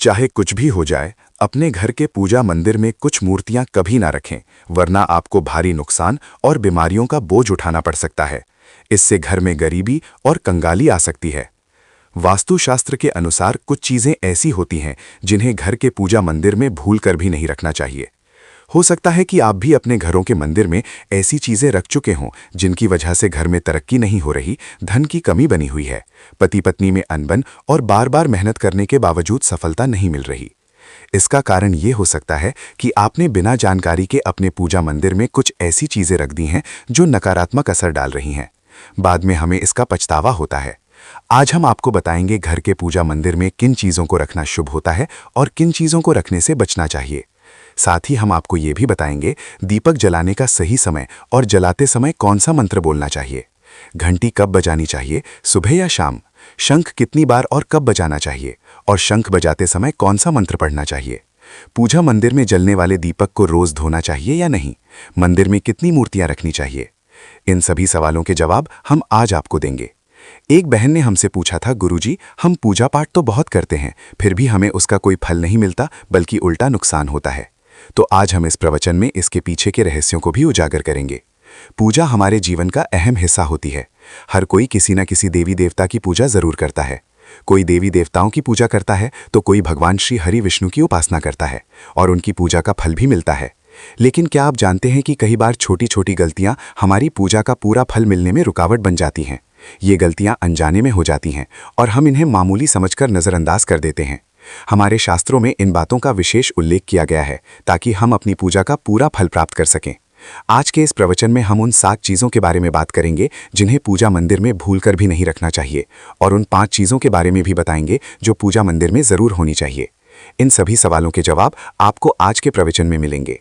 चाहे कुछ भी हो जाए, अपने घर के पूजा मंदिर में कुछ मूर्तियां कभी ना रखें, वरना आपको भारी नुकसान और बीमारियों का बोझ उठाना पड़ सकता है। इससे घर में गरीबी और कंगाली आ सकती है। वास्तुशास्त्र के अनुसार कुछ चीजें ऐसी होती हैं जिन्हें घर के पूजा मंदिर में भूल कर भी नहीं रखना चाहिए। हो सकता है कि आप भी अपने घरों के मंदिर में ऐसी चीजें रख चुके हों जिनकी वजह से घर में तरक्की नहीं हो रही, धन की कमी बनी हुई है, पति पत्नी में अनबन और बार बार मेहनत करने के बावजूद सफलता नहीं मिल रही। इसका कारण ये हो सकता है कि आपने बिना जानकारी के अपने पूजा मंदिर में कुछ ऐसी चीजें रख दी हैं जो नकारात्मक असर डाल रही हैं। बाद में हमें इसका पछतावा होता है। आज हम आपको बताएंगे घर के पूजा मंदिर में किन चीजों को रखना शुभ होता है और किन चीजों को रखने से बचना चाहिए। साथ ही हम आपको ये भी बताएंगे दीपक जलाने का सही समय और जलाते समय कौन सा मंत्र बोलना चाहिए। घंटी कब बजानी चाहिए, सुबह या शाम। शंख कितनी बार और कब बजाना चाहिए और शंख बजाते समय कौन सा मंत्र पढ़ना चाहिए। पूजा मंदिर में जलने वाले दीपक को रोज धोना चाहिए या नहीं। मंदिर में कितनी मूर्तियां रखनी चाहिए। इन सभी सवालों के जवाब हम आज आपको देंगे। एक बहन ने हमसे पूछा था, गुरुजी, हम पूजा पाठ तो बहुत करते हैं, फिर भी हमें उसका कोई फल नहीं मिलता, बल्कि उल्टा नुकसान होता है। तो आज हम इस प्रवचन में इसके पीछे के रहस्यों को भी उजागर करेंगे। पूजा हमारे जीवन का अहम हिस्सा होती है। हर कोई किसी न किसी देवी देवता की पूजा जरूर करता है। कोई देवी देवताओं की पूजा करता है तो कोई भगवान श्री हरि विष्णु की उपासना करता है और उनकी पूजा का फल भी मिलता है। लेकिन क्या आप जानते हैं कि कई बार छोटी छोटी गलतियां हमारी पूजा का पूरा फल मिलने में रुकावट बन जाती हैं। ये गलतियां अनजाने में हो जाती हैं और हम इन्हें मामूली समझकर नज़रअंदाज कर देते हैं। हमारे शास्त्रों में इन बातों का विशेष उल्लेख किया गया है ताकि हम अपनी पूजा का पूरा फल प्राप्त कर सकें। आज के इस प्रवचन में हम उन 7 चीज़ों के बारे में बात करेंगे जिन्हें पूजा मंदिर में भूलकर भी नहीं रखना चाहिए, और उन 5 चीज़ों के बारे में भी बताएंगे जो पूजा मंदिर में ज़रूर होनी चाहिए। इन सभी सवालों के जवाब आपको आज के प्रवचन में मिलेंगे।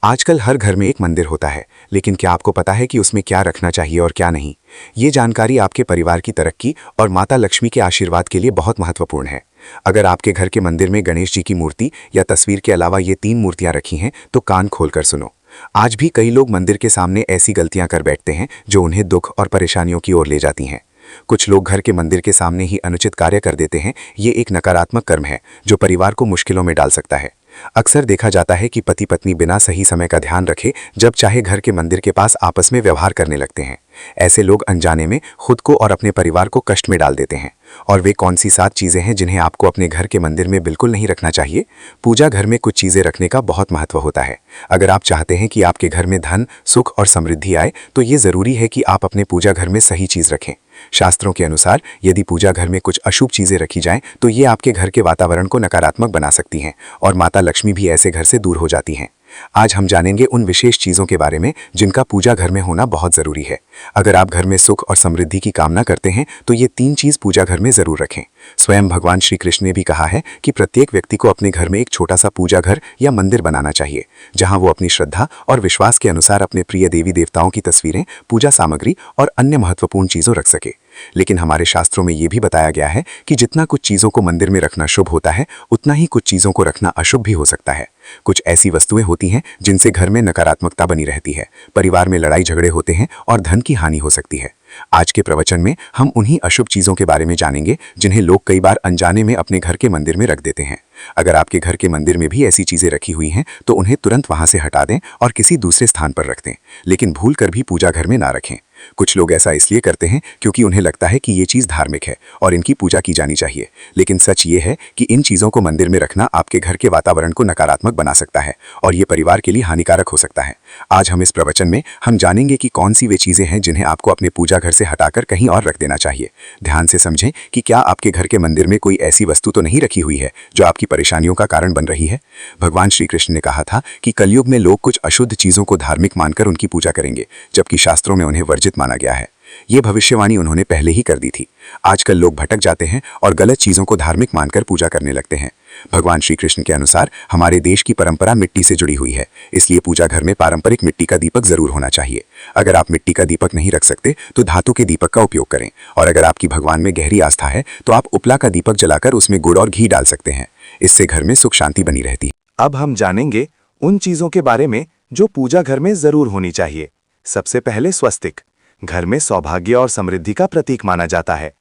आजकल हर घर में एक मंदिर होता है, लेकिन क्या आपको पता है कि उसमें क्या रखना चाहिए और क्या नहीं। ये जानकारी आपके परिवार की तरक्की और माता लक्ष्मी के आशीर्वाद के लिए बहुत महत्वपूर्ण है। अगर आपके घर के मंदिर में गणेश जी की मूर्ति या तस्वीर के अलावा ये 3 मूर्तियां रखी हैं तो कान खोलकर सुनो। आज भी कई लोग मंदिर के सामने ऐसी गलतियां कर बैठते हैं जो उन्हें दुख और परेशानियों की ओर ले जाती हैं। कुछ लोग घर के मंदिर के सामने ही अनुचित कार्य कर देते हैं। ये एक नकारात्मक कर्म है जो परिवार को मुश्किलों में डाल सकता है। अक्सर देखा जाता है कि पति पत्नी बिना सही समय का ध्यान रखे जब चाहे घर के मंदिर के पास आपस में व्यवहार करने लगते हैं। ऐसे लोग अनजाने में खुद को और अपने परिवार को कष्ट में डाल देते हैं। और वे कौन सी 7 चीज़ें हैं जिन्हें आपको अपने घर के मंदिर में बिल्कुल नहीं रखना चाहिए। पूजा घर में कुछ चीज़ें रखने का बहुत महत्व होता है। अगर आप चाहते हैं कि आपके घर में धन, सुख और समृद्धि आए तो ये ज़रूरी है कि आप अपने पूजा घर में सही चीज़ रखें। शास्त्रों के अनुसार यदि पूजा घर में कुछ अशुभ चीज़ें रखी जाएं तो ये आपके घर के वातावरण को नकारात्मक बना सकती हैं और माता लक्ष्मी भी ऐसे घर से दूर हो जाती हैं। आज हम जानेंगे उन विशेष चीज़ों के बारे में जिनका पूजा घर में होना बहुत ज़रूरी है। अगर आप घर में सुख और समृद्धि की कामना करते हैं तो ये 3 चीज़ पूजा घर में ज़रूर रखें। स्वयं भगवान श्री कृष्ण ने भी कहा है कि प्रत्येक व्यक्ति को अपने घर में एक छोटा सा पूजा घर या मंदिर बनाना चाहिए, जहां वो अपनी श्रद्धा और विश्वास के अनुसार अपने प्रिय देवी देवताओं की तस्वीरें, पूजा सामग्री और अन्य महत्वपूर्ण चीज़ों रख सके। लेकिन हमारे शास्त्रों में ये भी बताया गया है कि जितना कुछ चीज़ों को मंदिर में रखना शुभ होता है, उतना ही कुछ चीज़ों को रखना अशुभ भी हो सकता है। कुछ ऐसी वस्तुएं होती हैं जिनसे घर में नकारात्मकता बनी रहती है, परिवार में लड़ाई झगड़े होते हैं और धन की हानि हो सकती है। आज के प्रवचन में हम उन्हीं अशुभ चीज़ों के बारे में जानेंगे जिन्हें लोग कई बार अनजाने में अपने घर के मंदिर में रख देते हैं। अगर आपके घर के मंदिर में भी ऐसी चीज़ें रखी हुई हैं तो उन्हें तुरंत वहां से हटा दें और किसी दूसरे स्थान पर रख दें, लेकिन भूल कर भी पूजा घर में ना रखें। कुछ लोग ऐसा इसलिए करते हैं क्योंकि उन्हें लगता है कि ये चीज़ धार्मिक है और इनकी पूजा की जानी चाहिए, लेकिन सच ये है कि इन चीज़ों को मंदिर में रखना आपके घर के वातावरण को नकारात्मक बना सकता है और ये परिवार के लिए हानिकारक हो सकता है। आज हम इस प्रवचन में हम जानेंगे कि कौन सी वे चीज़ें हैं जिन्हें आपको अपने पूजा घर से हटाकर कहीं और रख देना चाहिए। ध्यान से समझें कि क्या आपके घर के मंदिर में कोई ऐसी वस्तु तो नहीं रखी हुई है जो आपकी परेशानियों का कारण बन रही है। भगवान श्री कृष्ण ने कहा था कि कलयुग में लोग कुछ अशुद्ध चीज़ों को धार्मिक मानकर उनकी पूजा करेंगे, जबकि शास्त्रों में उन्हें वर्जित माना गया है। ये भविष्यवाणी उन्होंने पहले ही कर दी थी। आजकल लोग भटक जाते हैं और गलत चीज़ों को धार्मिक मानकर पूजा करने लगते हैं। भगवान श्री कृष्ण के अनुसार हमारे देश की परंपरा मिट्टी से जुड़ी हुई है, इसलिए पूजा घर में पारंपरिक मिट्टी का दीपक जरूर होना चाहिए। अगर आप मिट्टी का दीपक नहीं रख सकते तो धातु के दीपक का उपयोग करें, और अगर आपकी भगवान में गहरी आस्था है तो आप उपला का दीपक जलाकर उसमें गुड़ और घी डाल सकते हैं। इससे घर में सुख शांति बनी रहती है। अब हम जानेंगे उन चीज़ों के बारे में जो पूजा घर में ज़रूर होनी चाहिए। सबसे पहले स्वस्तिक। घर में सौभाग्य और समृद्धि का प्रतीक माना जाता है।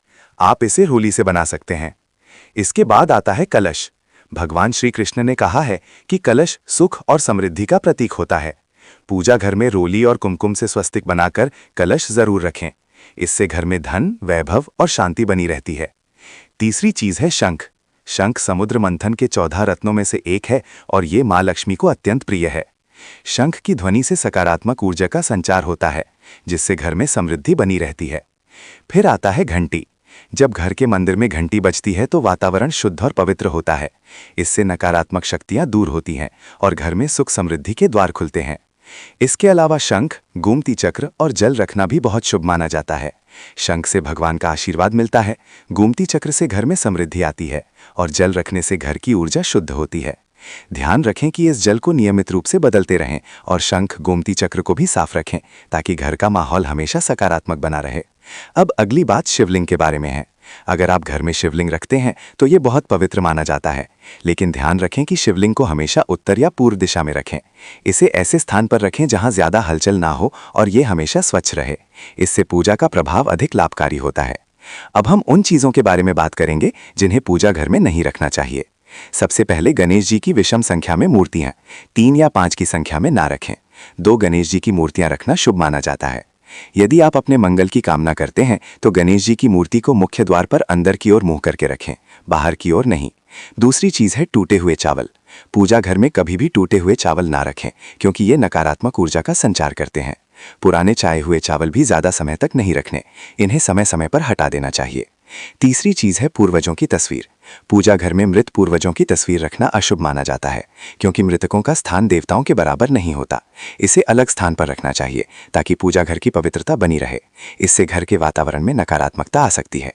आप इसे रूली से बना सकते हैं। इसके बाद आता है कलश। भगवान श्री कृष्ण ने कहा है कि कलश सुख और समृद्धि का प्रतीक होता है। पूजा घर में रोली और कुमकुम से स्वस्तिक बनाकर कलश जरूर रखें। इससे घर में धन, वैभव और शांति बनी रहती है। तीसरी चीज है शंख। शंख समुद्र मंथन के 14 रत्नों में से एक है और ये मां लक्ष्मी को अत्यंत प्रिय है। शंख की ध्वनि से सकारात्मक ऊर्जा का संचार होता है, जिससे घर में समृद्धि बनी रहती है। फिर आता है घंटी। जब घर के मंदिर में घंटी बजती है तो वातावरण शुद्ध और पवित्र होता है। इससे नकारात्मक शक्तियां दूर होती हैं और घर में सुख समृद्धि के द्वार खुलते हैं। इसके अलावा शंख, गोमती चक्र और जल रखना भी बहुत शुभ माना जाता है। शंख से भगवान का आशीर्वाद मिलता है, गोमती चक्र से घर में समृद्धि आती है और जल रखने से घर की ऊर्जा शुद्ध होती है। ध्यान रखें कि इस जल को नियमित रूप से बदलते रहें और शंख, गोमती चक्र को भी साफ रखें ताकि घर का माहौल हमेशा सकारात्मक बना रहे। अब अगली बात शिवलिंग के बारे में है। अगर आप घर में शिवलिंग रखते हैं तो ये बहुत पवित्र माना जाता है, लेकिन ध्यान रखें कि शिवलिंग को हमेशा उत्तर या पूर्व दिशा में रखें। इसे ऐसे स्थान पर रखें जहां ज्यादा हलचल ना हो और ये हमेशा स्वच्छ रहे। इससे पूजा का प्रभाव अधिक लाभकारी होता है। अब हम उन चीजों के बारे में बात करेंगे जिन्हें पूजा घर में नहीं रखना चाहिए। सबसे पहले गणेश जी की विषम संख्या में मूर्तियां 3 या 5 की संख्या में ना रखें। 2 गणेश जी की मूर्तियां रखना शुभ माना जाता है। यदि आप अपने मंगल की कामना करते हैं तो गणेश जी की मूर्ति को मुख्य द्वार पर अंदर की ओर मुंह करके रखें, बाहर की ओर नहीं। दूसरी चीज है टूटे हुए चावल। पूजा घर में कभी भी टूटे हुए चावल ना रखें, क्योंकि ये नकारात्मक ऊर्जा का संचार करते हैं। पुराने चाहे हुए चावल भी ज्यादा समय तक नहीं रखने, इन्हें समय समय पर हटा देना चाहिए। तीसरी चीज है पूर्वजों की तस्वीर। पूजा घर में मृत पूर्वजों की तस्वीर रखना अशुभ माना जाता है, क्योंकि मृतकों का स्थान देवताओं के बराबर नहीं होता। इसे अलग स्थान पर रखना चाहिए ताकि पूजा घर की पवित्रता बनी रहे। इससे घर के वातावरण में नकारात्मकता आ सकती है।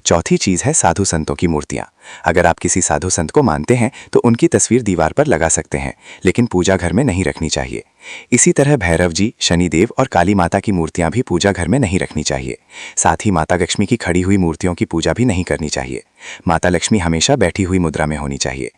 चौथी चीज है साधु संतों की मूर्तियां। अगर आप किसी साधु संत को मानते हैं तो उनकी तस्वीर दीवार पर लगा सकते हैं, लेकिन पूजा घर में नहीं रखनी चाहिए। इसी तरह भैरव जी, शनिदेव और काली माता की मूर्तियां भी पूजा घर में नहीं रखनी चाहिए। साथ ही माता लक्ष्मी की खड़ी हुई मूर्तियों की पूजा भी नहीं करनी चाहिए। माता लक्ष्मी हमेशा बैठी हुई मुद्रा में होनी चाहिए।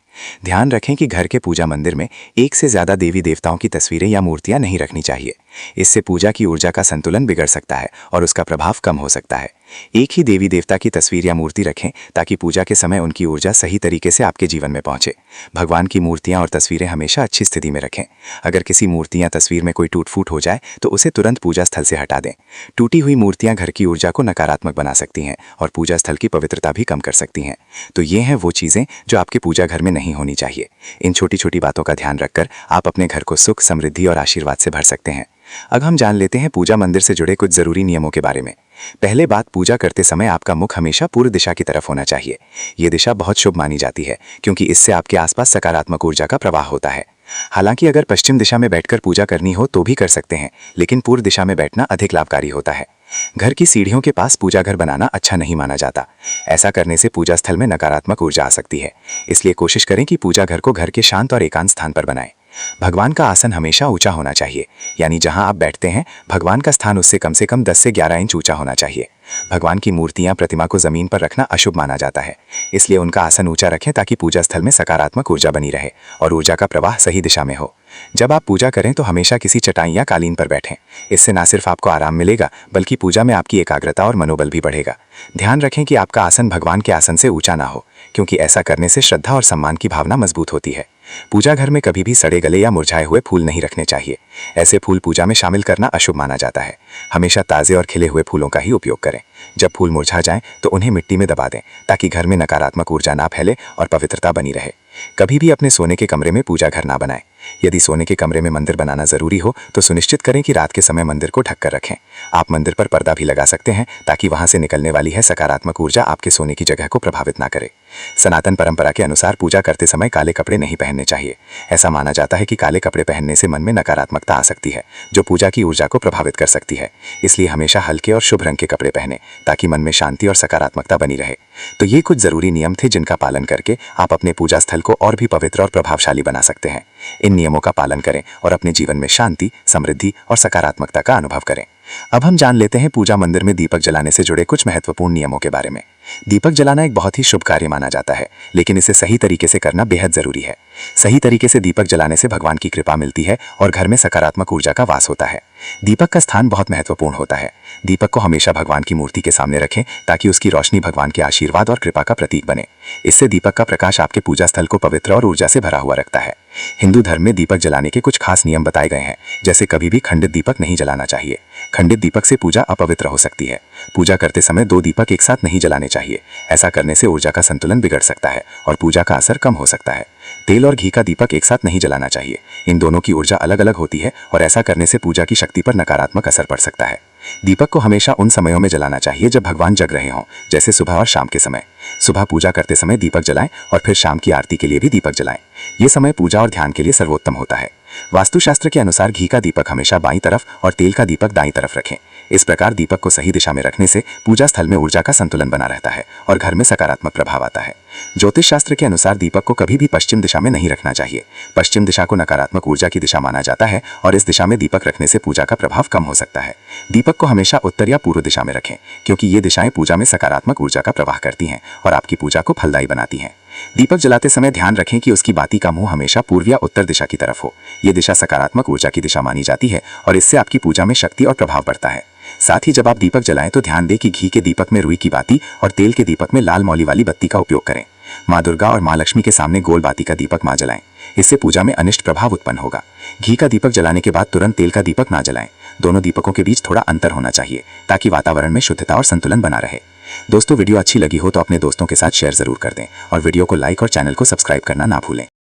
ध्यान रखें कि घर के पूजा मंदिर में एक से ज्यादा देवी देवताओं की तस्वीरें या मूर्तियां नहीं रखनी चाहिए। इससे पूजा की ऊर्जा का संतुलन बिगड़ सकता है और उसका प्रभाव कम हो सकता है। एक ही देवी देवता की तस्वीर या मूर्ति रखें ताकि पूजा के समय उनकी ऊर्जा सही तरीके से आपके जीवन में पहुंचे। भगवान की मूर्तियां और तस्वीरें हमेशा अच्छी स्थिति में रखें। अगर किसी मूर्ति या तस्वीर में कोई टूट फूट हो जाए तो उसे तुरंत पूजा स्थल से हटा दें। टूटी हुई मूर्तियां घर की ऊर्जा को नकारात्मक बना सकती हैं और पूजा स्थल की पवित्रता भी कम कर सकती हैं। तो ये हैं वो चीजें जो आपके पूजा घर में नहीं होनी चाहिए। इन छोटी छोटी बातों का ध्यान रखकर आप अपने घर को सुख, समृद्धि और आशीर्वाद से भर सकते हैं। अब हम जान लेते हैं पूजा मंदिर से जुड़े कुछ जरूरी नियमों के बारे में। पहले बात, पूजा करते समय आपका मुख हमेशा पूर्व दिशा की तरफ होना चाहिए। ये दिशा बहुत शुभ मानी जाती है, क्योंकि इससे आपके आसपास सकारात्मक ऊर्जा का प्रवाह होता है। हालांकि अगर पश्चिम दिशा में बैठकर पूजा करनी हो तो भी कर सकते हैं, लेकिन पूर्व दिशा में बैठना अधिक लाभकारी होता है। घर की सीढ़ियों के पास पूजा घर बनाना अच्छा नहीं माना जाता। ऐसा करने से पूजा स्थल में नकारात्मक ऊर्जा आ सकती है। इसलिए कोशिश करें कि पूजा घर को घर के शांत और एकांत स्थान पर बनाएं। भगवान का आसन हमेशा ऊंचा होना चाहिए, यानी जहां आप बैठते हैं भगवान का स्थान उससे कम से कम 10 से 11 इंच ऊंचा होना चाहिए। भगवान की मूर्तियां, प्रतिमा को जमीन पर रखना अशुभ माना जाता है। इसलिए उनका आसन ऊंचा रखें ताकि पूजा स्थल में सकारात्मक ऊर्जा बनी रहे और ऊर्जा का प्रवाह सही दिशा में हो। जब आप पूजा करें तो हमेशा किसी चटाई या कालीन पर बैठें। इससे न सिर्फ आपको आराम मिलेगा, बल्कि पूजा में आपकी एकाग्रता और मनोबल भी बढ़ेगा। ध्यान रखें कि आपका आसन भगवान के आसन से ऊंचा ना हो, क्योंकि ऐसा करने से श्रद्धा और सम्मान की भावना मजबूत होती है। पूजा घर में कभी भी सड़े गले या मुरझाए हुए फूल नहीं रखने चाहिए। ऐसे फूल पूजा में शामिल करना अशुभ माना जाता है। हमेशा ताजे और खिले हुए फूलों का ही उपयोग करें। जब फूल मुरझा जाएं तो उन्हें मिट्टी में दबा दें ताकि घर में नकारात्मक ऊर्जा ना फैले और पवित्रता बनी रहे। कभी भी अपने सोने के कमरे में पूजा घर ना बनाएं। यदि सोने के कमरे में मंदिर बनाना जरूरी हो तो सुनिश्चित करें कि रात के समय मंदिर को ढककर रखें। आप मंदिर पर पर्दा भी लगा सकते हैं ताकि वहां से निकलने वाली है सकारात्मक ऊर्जा आपके सोने की जगह को प्रभावित ना करे। सनातन परंपरा के अनुसार पूजा करते समय काले कपड़े नहीं पहनने चाहिए। ऐसा माना जाता है कि काले कपड़े पहनने से मन में नकारात्मकता आ सकती है, जो पूजा की ऊर्जा को प्रभावित कर सकती है। इसलिए हमेशा हल्के और शुभ रंग के कपड़े पहने ताकि मन में शांति और सकारात्मकता बनी रहे। तो ये कुछ जरूरी नियम थे जिनका पालन करके आप अपने पूजा स्थल को और भी पवित्र और प्रभावशाली बना सकते हैं। इन नियमों का पालन करें और अपने जीवन में शांति, समृद्धि और सकारात्मकता का अनुभव करें। अब हम जान लेते हैं पूजा मंदिर में दीपक जलाने से जुड़े कुछ महत्वपूर्ण नियमों के बारे में। दीपक जलाना एक बहुत ही शुभ कार्य माना जाता है, लेकिन इसे सही तरीके से करना बेहद जरूरी है। सही तरीके से दीपक जलाने से भगवान की कृपा मिलती है और घर में सकारात्मक ऊर्जा का वास होता है। दीपक का स्थान बहुत महत्वपूर्ण होता है। दीपक को हमेशा भगवान की मूर्ति के सामने रखें ताकि उसकी रोशनी भगवान के आशीर्वाद और कृपा का प्रतीक बने। इससे दीपक का प्रकाश आपके पूजा स्थल को पवित्र और ऊर्जा से भरा हुआ रखता है। हिंदू धर्म में दीपक जलाने के कुछ खास नियम बताए गए हैं, जैसे कभी भी खंडित दीपक नहीं जलाना चाहिए। खंडित दीपक से पूजा अपवित्र हो सकती है। पूजा करते समय 2 दीपक एक साथ नहीं जलाने चाहिए। ऐसा करने से ऊर्जा का संतुलन बिगड़ सकता है और पूजा का असर कम हो सकता है। तेल और घी का दीपक एक साथ नहीं जलाना चाहिए। इन दोनों की ऊर्जा अलग अलग होती है और ऐसा करने से पूजा की शक्ति पर नकारात्मक असर पड़ सकता है। दीपक को हमेशा उन समयों में जलाना चाहिए जब भगवान जग रहे हों, जैसे सुबह और शाम के समय। सुबह पूजा करते समय दीपक जलाएं और फिर शाम की आरती के लिए भी दीपक जलाएं। ये समय पूजा और ध्यान के लिए सर्वोत्तम होता है। वास्तुशास्त्र के अनुसार घी का दीपक हमेशा बाईं तरफ और तेल का दीपक दाईं तरफ रखें। इस प्रकार दीपक को सही दिशा में रखने से पूजा स्थल में ऊर्जा का संतुलन बना रहता है और घर में सकारात्मक प्रभाव आता है। ज्योतिष शास्त्र के अनुसार दीपक को कभी भी पश्चिम दिशा में नहीं रखना चाहिए। पश्चिम दिशा को नकारात्मक ऊर्जा की दिशा माना जाता है और इस दिशा में दीपक रखने से पूजा का प्रभाव कम हो सकता है। दीपक को हमेशा उत्तर या पूर्व दिशा में रखें, क्योंकि ये दिशाएं पूजा में सकारात्मक ऊर्जा का प्रवाह करती हैं और आपकी पूजा को फलदायी बनाती हैं। दीपक जलाते समय ध्यान रखें कि उसकी बाती का मुंह हमेशा पूर्व या उत्तर दिशा की तरफ हो। ये दिशा सकारात्मक ऊर्जा की दिशा मानी जाती है और इससे आपकी पूजा में शक्ति और प्रभाव बढ़ता है। साथ ही जब आप दीपक जलाएं तो ध्यान दें कि घी के दीपक में रुई की बाती और तेल के दीपक में लाल मौली वाली बत्ती का उपयोग करें। माँ दुर्गा और माँ लक्ष्मी के सामने गोल बाती का दीपक मां जलाएं। इससे पूजा में अनिष्ट प्रभाव उत्पन्न होगा। घी का दीपक जलाने के बाद तुरंत तेल का दीपक ना जलाएं। दोनों दीपकों के बीच थोड़ा अंतर होना चाहिए ताकि वातावरण में शुद्धता और संतुलन बना रहे। दोस्तों, वीडियो अच्छी लगी हो तो अपने दोस्तों के साथ शेयर जरूर कर दें और वीडियो को लाइक और चैनल को सब्सक्राइब करना ना भूलें।